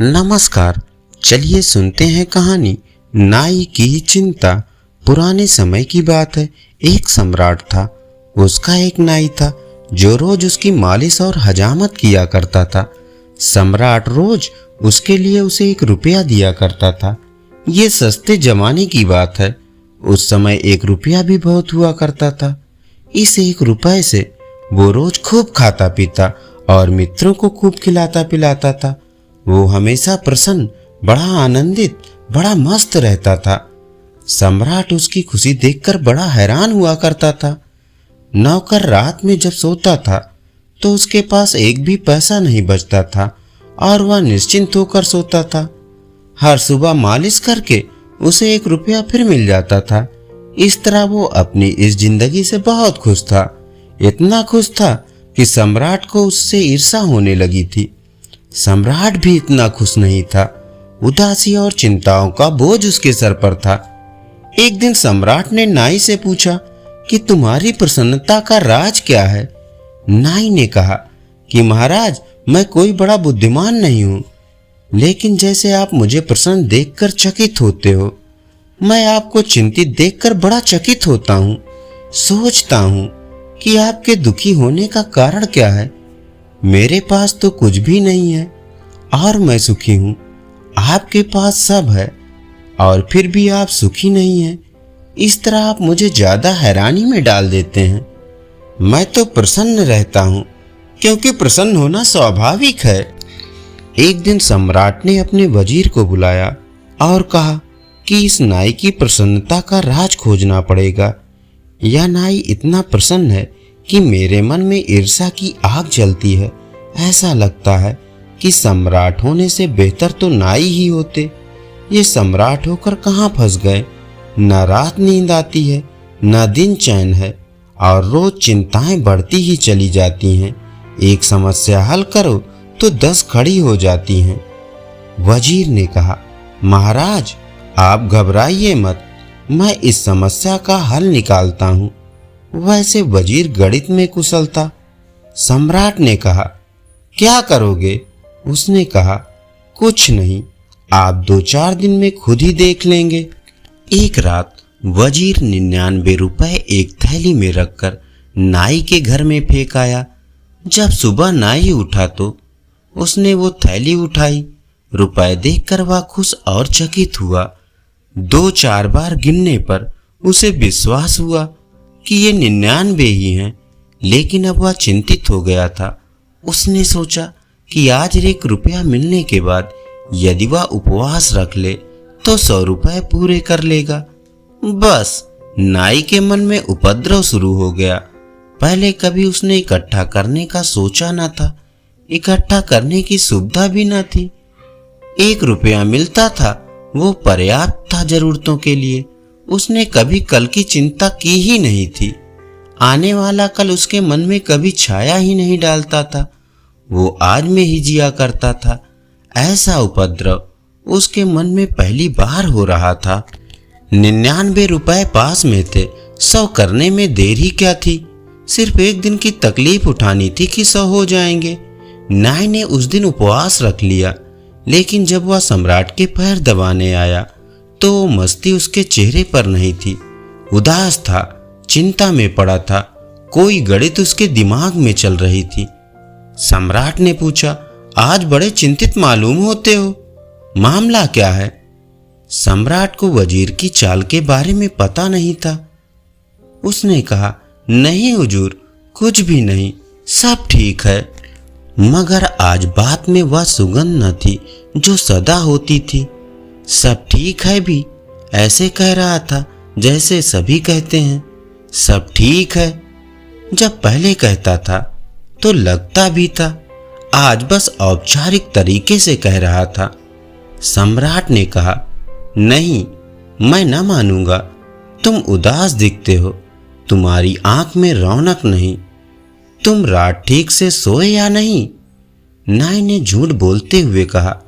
नमस्कार। चलिए सुनते हैं कहानी नाई की चिंता। पुराने समय की बात है। एक सम्राट था। उसका एक नाई था जो रोज उसकी मालिश और हजामत किया करता था। सम्राट रोज उसके लिए उसे 1 रुपया दिया करता था। ये सस्ते जमाने की बात है। उस समय 1 रुपया भी बहुत हुआ करता था। इस 1 रुपये से वो रोज खूब खाता पीता और मित्रों को खूब खिलाता पिलाता था। वो हमेशा प्रसन्न, बड़ा आनंदित, बड़ा मस्त रहता था। सम्राट उसकी खुशी देखकर बड़ा हैरान हुआ करता था। नौकर रात में जब सोता था तो उसके पास एक भी पैसा नहीं बचता था और वह निश्चिंत होकर सोता था। हर सुबह मालिश करके उसे 1 रुपया फिर मिल जाता था। इस तरह वो अपनी इस जिंदगी से बहुत खुश था। इतना खुश था कि सम्राट को उससे ईर्ष्या होने लगी थी। सम्राट भी इतना खुश नहीं था। उदासी और चिंताओं का बोझ उसके सर पर था। एक दिन सम्राट ने नाई से पूछा कि तुम्हारी प्रसन्नता का राज क्या है। नाई ने कहा कि महाराज, मैं कोई बड़ा बुद्धिमान नहीं हूँ, लेकिन जैसे आप मुझे प्रसन्न देखकर चकित होते हो, मैं आपको चिंतित देखकर बड़ा चकित होता हूँ। सोचता हूँ कि आपके दुखी होने का कारण क्या है। मेरे पास तो कुछ भी नहीं है और मैं सुखी हूँ। आपके पास सब है और फिर भी आप सुखी नहीं हैं। इस तरह आप मुझे ज्यादा हैरानी में डाल देते हैं। मैं तो प्रसन्न रहता हूँ क्योंकि प्रसन्न होना स्वाभाविक है। एक दिन सम्राट ने अपने वजीर को बुलाया और कहा कि इस नाई की प्रसन्नता का राज खोजना पड़ेगा। यह नाई इतना प्रसन्न है कि मेरे मन में ईर्ष्या की आग जलती है। ऐसा लगता है कि सम्राट होने से बेहतर तो नाई ही होते। ये सम्राट होकर कहाँ फंस गए। न रात नींद आती है, न दिन चैन है और रोज चिंताएं बढ़ती ही चली जाती हैं। एक समस्या हल करो तो 10 खड़ी हो जाती हैं। वजीर ने कहा, महाराज आप घबराइए मत, मैं इस समस्या का हल निकालता हूँ। वैसे वजीर गणित में कुशल था। सम्राट ने कहा, क्या करोगे? उसने कहा, कुछ नहीं, आप 2-4 दिन में खुद ही देख लेंगे। एक रात वजीर 99 रुपए एक थैली में रखकर नाई के घर में फेंक आया। जब सुबह नाई उठा तो उसने वो थैली उठाई। रुपए देखकर वह खुश और चकित हुआ। 2-4 बार गिनने पर उसे विश्वास हुआ कि ये 99 ही हैं, लेकिन अब वह चिंतित हो गया था। उसने सोचा कि आज 1 रुपया मिलने के बाद यदि वह उपवास रख ले तो 100 रुपए पूरे कर लेगा। बस नाई के मन में उपद्रव शुरू हो गया। पहले कभी उसने इकट्ठा करने का सोचा न था। इकट्ठा करने की सुविधा भी न थी। 1 रुपया मिलता था, वो पर्याप्त था जरूरतों के लिए। उसने कभी कल की चिंता की ही नहीं थी। आने वाला कल उसके मन में कभी छाया ही नहीं डालता था। वो आज में ही जिया करता था। ऐसा उपद्रव उसके मन में पहली बार हो रहा था। 99 रुपए पास में थे, 100 करने में देर ही क्या थी। सिर्फ एक दिन की तकलीफ उठानी थी कि 100 हो जाएंगे। नाई ने उस दिन उपवास रख लिया, लेकिन जब वह सम्राट के पैर दबाने आया तो मस्ती उसके चेहरे पर नहीं थी। उदास था, चिंता में पड़ा था। कोई गणित उसके दिमाग में चल रही थी। सम्राट ने पूछा, आज बड़े चिंतित मालूम होते हो, मामला क्या है? सम्राट को वजीर की चाल के बारे में पता नहीं था। उसने कहा, नहीं हुजूर, कुछ भी नहीं, सब ठीक है। मगर आज बात में वह सुगंध न थी जो सदा होती थी। सब ठीक है भी ऐसे कह रहा था जैसे सभी कहते हैं सब ठीक है। जब पहले कहता था तो लगता भी था, आज बस औपचारिक तरीके से कह रहा था। सम्राट ने कहा, नहीं, मैं न मानूंगा। तुम उदास दिखते हो, तुम्हारी आंख में रौनक नहीं। तुम रात ठीक से सोए या नहीं? नाई ने झूठ बोलते हुए कहा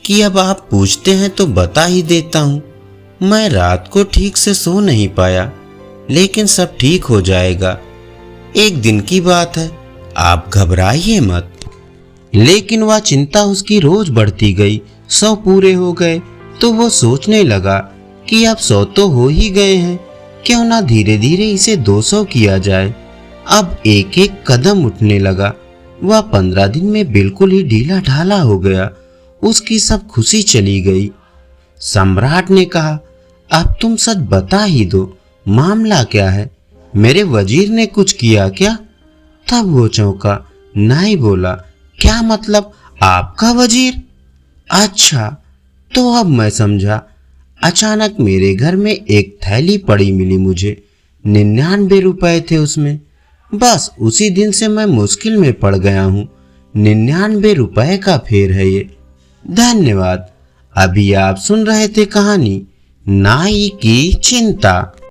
कि अब आप पूछते हैं तो बता ही देता हूं। मैं रात को ठीक से सो नहीं पाया, लेकिन सब ठीक हो जाएगा। एक दिन की बात है, आप घबराइए मत। लेकिन वह चिंता उसकी रोज बढ़ती गई। 100 पूरे हो गए तो वो सोचने लगा कि अब 100 तो हो ही गए हैं, क्यों ना धीरे धीरे इसे 200 किया जाए। अब एक एक कदम उठने लगा। वह 15 दिन में बिल्कुल ही ढीला ढाला हो गया। उसकी सब खुशी चली गई। सम्राट ने कहा, अब तुम सच बता ही दो, मामला क्या है? मेरे वजीर ने कुछ किया क्या? तब वो चौंका। नाई बोला, क्या मतलब, आपका वजीर? अच्छा, तो अब मैं समझा। अचानक मेरे घर में एक थैली पड़ी मिली मुझे। 99 रुपए थे उसमें। बस उसी दिन से मैं मुश्किल में पड़ गया हूँ। 99 रुपए का फेर है ये। धन्यवाद। अभी आप सुन रहे थे कहानी नाई की चिंता।